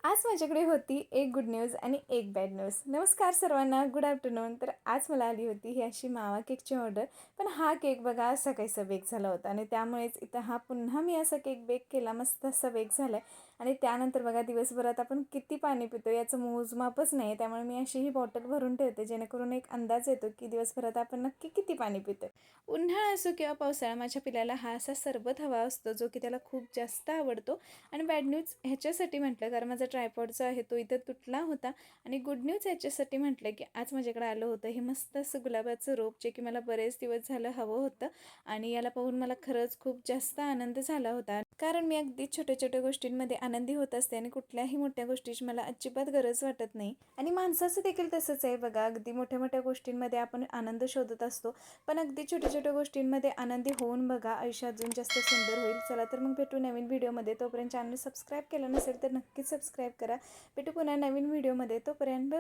आज माझ्याकडे होती एक गुड न्यूज आणि एक बॅड न्यूज. नमस्कार सर्वांना, गुड आफ्टरनून. तर आज मला आली होती ही अशी मावा केकची ऑर्डर. पण हा केक बघा असा काहीसा बेक झाला होता आणि त्यामुळेच इथं हा पुन्हा मी असा केक बेक केला, मस्त असा बेक झाला आहे. आणि त्यानंतर बघा दिवसभरात आपण किती पाणी पितो याचं मोजमापच नाही आहे. त्यामुळे मी अशी ही बॉटल भरून ठेवते, जेणेकरून एक अंदाज येतो की दिवसभरात आपण नक्की किती पाणी पितो. उन्हाळा असो किंवा पावसाळा, माझ्या पिल्याला हा असा सरबत हवा असतो जो की त्याला खूप जास्त आवडतो. आणि बॅड न्यूज ह्याच्यासाठी म्हटलं कारण माझा ट्रायपॉडचा आहे तो इथं तुटला होता. आणि गुड न्यूज ह्याच्यासाठी म्हटलं की आज माझ्याकडे आलं होतं हे मस्त असं गुलाबाचं रोप, जे की मला बरेच दिवस झालं हवं होतं. आणि याला पाहून मला खरंच खूप जास्त आनंद झाला होता, कारण मी अगदी छोट्या छोट्या गोष्टींमध्ये आनंदी होत असते आणि कुठल्याही मोठ्या गोष्टीची मला अजिबात गरज वाटत नाही. आणि माणसाचं देखील तसंच आहे बघा, अगदी मोठ्या मोठ्या गोष्टींमध्ये आपण आनंद शोधत असतो, पण अगदी छोट्या छोट्या गोष्टींमध्ये आनंदी होऊन बघा आयुष्य अजून जास्त सुंदर होईल. चला तर मग भेटू नवीन व्हिडिओमध्ये. तोपर्यंत चॅनल सबस्क्राईब केलं नसेल तर नक्कीच सबस्क्राईब करा. भेटू पुन्हा नवीन व्हिडिओमध्ये. तोपर्यंत